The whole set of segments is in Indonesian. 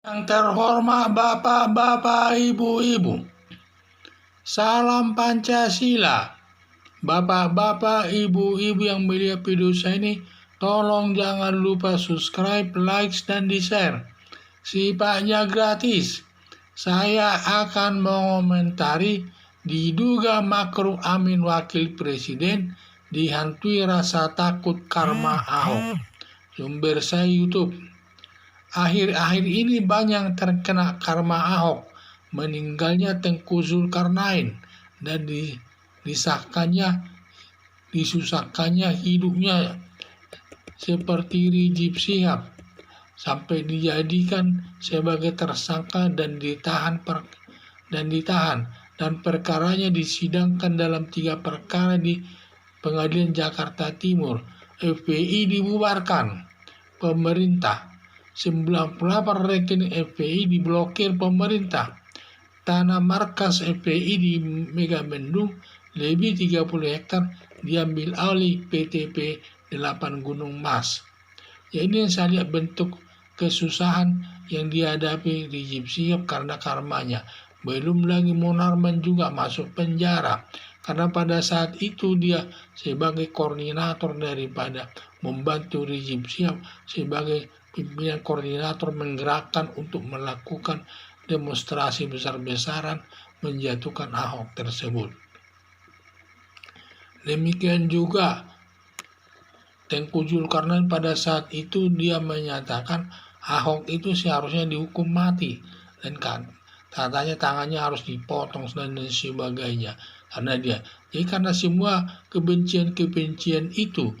Yang terhormat Bapak-Bapak, Ibu-Ibu, salam Pancasila. Bapak-bapak, Ibu-Ibu yang melihat video saya ini, tolong jangan lupa subscribe, like, dan di-share. Sifatnya gratis. Saya akan mengomentari diduga Ma'ruf Amin Wakil Presiden dihantui rasa takut karma Ahok. Sumber saya YouTube. Akhir-akhir ini banyak terkena karma Ahok, meninggalnya Tengku Zulkarnain dan disusahkannya hidupnya seperti Rizik Syihab sampai dijadikan sebagai tersangka dan ditahan dan perkaranya disidangkan dalam 3 perkara di Pengadilan Jakarta Timur. FPI dibubarkan pemerintah. 98 rekening FPI diblokir pemerintah. Tanah markas FPI di Megamendung lebih 30 hektar diambil alih PTP 8 Gunung Mas. Ya, ini yang saya lihat bentuk kesusahan yang dihadapi Rizik Syihab karena karmanya. Belum lagi Munarman juga masuk penjara karena pada saat itu dia sebagai koordinator daripada membantu Rizik Syihab sebagai pimpinan koordinator menggerakkan untuk melakukan demonstrasi besar-besaran menjatuhkan Ahok tersebut. Demikian juga Tengku Zulkarnain pada saat itu dia menyatakan Ahok itu seharusnya dihukum mati dan katanya tangannya harus dipotong dan sebagainya karena semua kebencian itu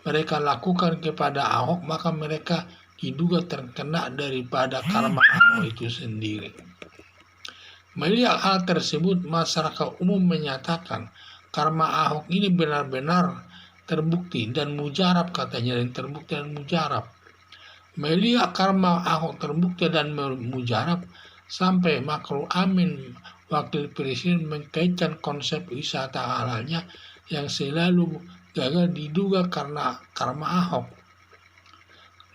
mereka lakukan kepada Ahok, maka mereka diduga terkena daripada karma Ahok itu sendiri. Melihat hal tersebut, masyarakat umum menyatakan karma Ahok ini benar-benar terbukti dan mujarab, katanya, dan terbukti dan mujarab. Melihat karma Ahok terbukti dan mujarab, sampai Ma'ruf Amin Wakil Presiden mengkaitkan konsep wisata halalnya yang selalu gagal diduga karena karma Ahok.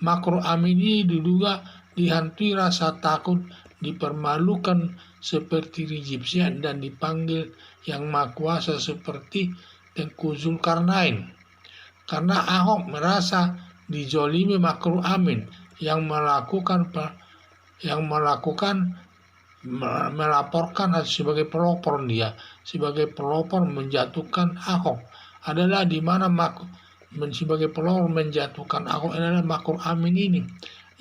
Ma'ruf Amin ini diduga dihantui rasa takut, dipermalukan seperti Rizik Syihab dan dipanggil yang maha kuasa seperti Tengku Zulkarnain. Karena Ahok merasa dijolimi Ma'ruf Amin yang melaporkan sebagai pelopor menjatuhkan Ahok adalah di mana sebagai pelopor menjatuhkan Ahok adalah Ma'ruf Amin ini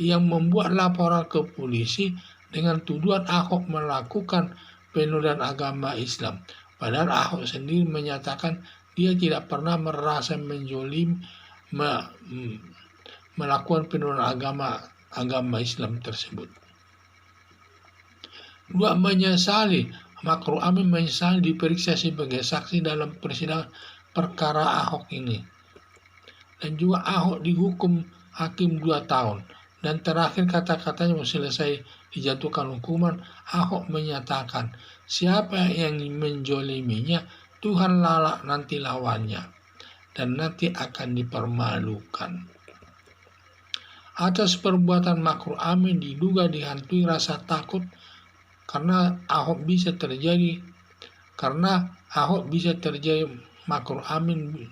yang membuat laporan ke polisi dengan tuduhan Ahok melakukan penodaan agama Islam. Padahal Ahok sendiri menyatakan dia tidak pernah merasa melakukan penodaan agama Islam tersebut. Ma'ruf Amin menyesali diperiksa sebagai saksi dalam persidangan perkara Ahok ini. Dan juga Ahok dihukum hakim 2 tahun. Dan terakhir kata-katanya selesai dijatuhkan hukuman, Ahok menyatakan siapa yang menjoliminya, Tuhan lalak nanti lawannya dan nanti akan dipermalukan. Atas perbuatan Ma'ruf Amin diduga dihantui rasa takut karena Ahok bisa terjadi Ma'ruf Amin.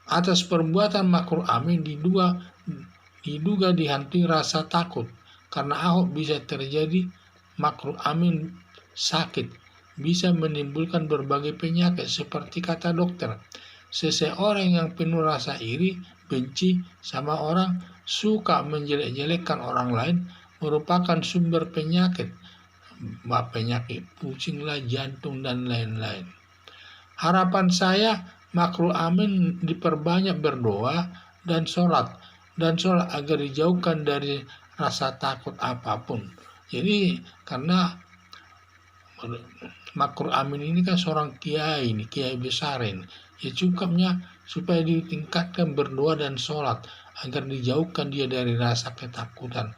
Atas perbuatan Ma'ruf Amin diduga dihantui rasa takut karena Ahok bisa terjadi Ma'ruf Amin sakit, bisa menimbulkan berbagai penyakit seperti kata dokter. Seseorang yang penuh rasa iri, benci sama orang, suka menjelek-jelekkan orang lain merupakan sumber penyakit pusing lah, jantung dan lain-lain. Harapan saya Ma'ruf Amin diperbanyak berdoa dan sholat agar dijauhkan dari rasa takut apapun. Jadi karena Ma'ruf Amin ini kan seorang kiai besar ini, ya cukupnya supaya ditingkatkan berdoa dan sholat agar dijauhkan dia dari rasa ketakutan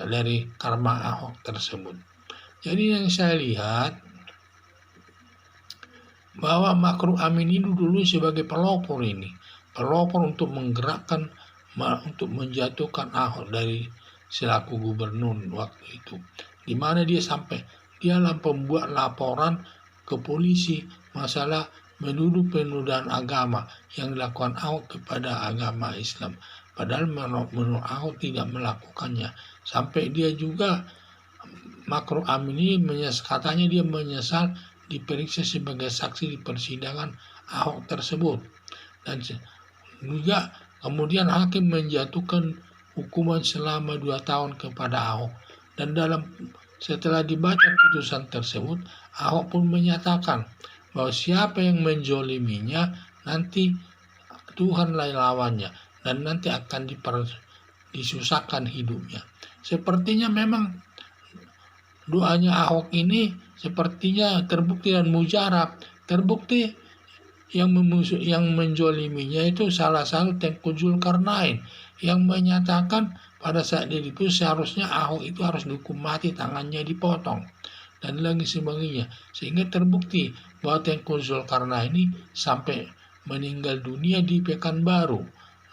dari karma Ahok tersebut. Jadi yang saya lihat bahwa Ma'ruf Amin ini dulu sebagai pelopor untuk menggerakkan untuk menjatuhkan Ahok selaku gubernur waktu itu, di mana dia pembuat laporan ke polisi masalah menuduh penodaan agama yang dilakukan Ahok kepada agama Islam. Padahal menurut Ahok tidak melakukannya. Sampai dia juga, Makhruf Amin ini katanya dia menyesal diperiksa sebagai saksi di persidangan Ahok tersebut. Dan juga kemudian hakim menjatuhkan hukuman selama 2 tahun kepada Ahok. Dan setelah dibaca putusan tersebut, Ahok pun menyatakan bahwa siapa yang menjoliminya nanti Tuhanlah lawannya dan nanti akan disusahkan hidupnya. Sepertinya memang doanya Ahok ini sepertinya terbukti dan mujarab. Terbukti yang menjoliminya itu salah satu Tengku Zulkarnain yang menyatakan pada saat dia diputus seharusnya Ahok itu harus dihukum mati, tangannya dipotong dan lagi sebagainya, sehingga terbukti bahwa Tengku Zulkarnain ini sampai meninggal dunia di Pekanbaru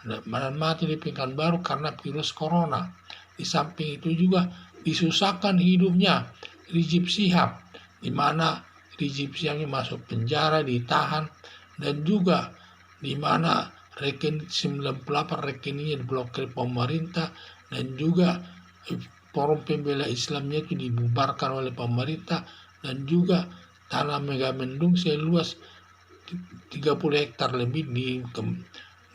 dan mati di Pekanbaru karena virus corona. Di samping itu juga disusahkan hidupnya Rizik Syihab, di mana Rizik Syihab ini masuk penjara, ditahan, dan juga di mana 98 rekeningnya diblokir pemerintah, dan juga Forum Pembela Islamnya itu dibubarkan oleh pemerintah, dan juga tanah Megamendung seluas 30 hektar lebih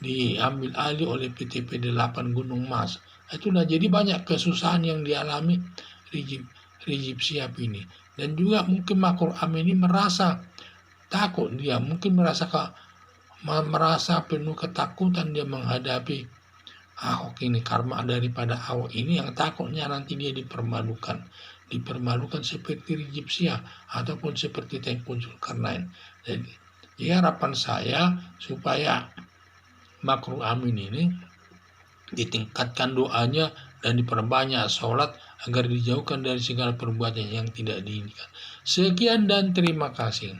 diambil alih oleh PT PD8 Gunung Mas. Itulah jadi banyak kesusahan yang dialami Rizik Syihab ini. Dan juga mungkin Makhruf Amin ini merasa takut, dia mungkin merasa penuh ketakutan dia menghadapi Ahok ini, karena daripada Ahok ini yang takutnya nanti dia dipermalukan seperti Rizik Syihab ataupun seperti Tengku Zulkarnain. Jadi harapan saya supaya Makhruf Amin ini ditingkatkan doanya dan diperbanyak sholat agar dijauhkan dari segala perbuatan yang tidak diinginkan. Sekian dan terima kasih.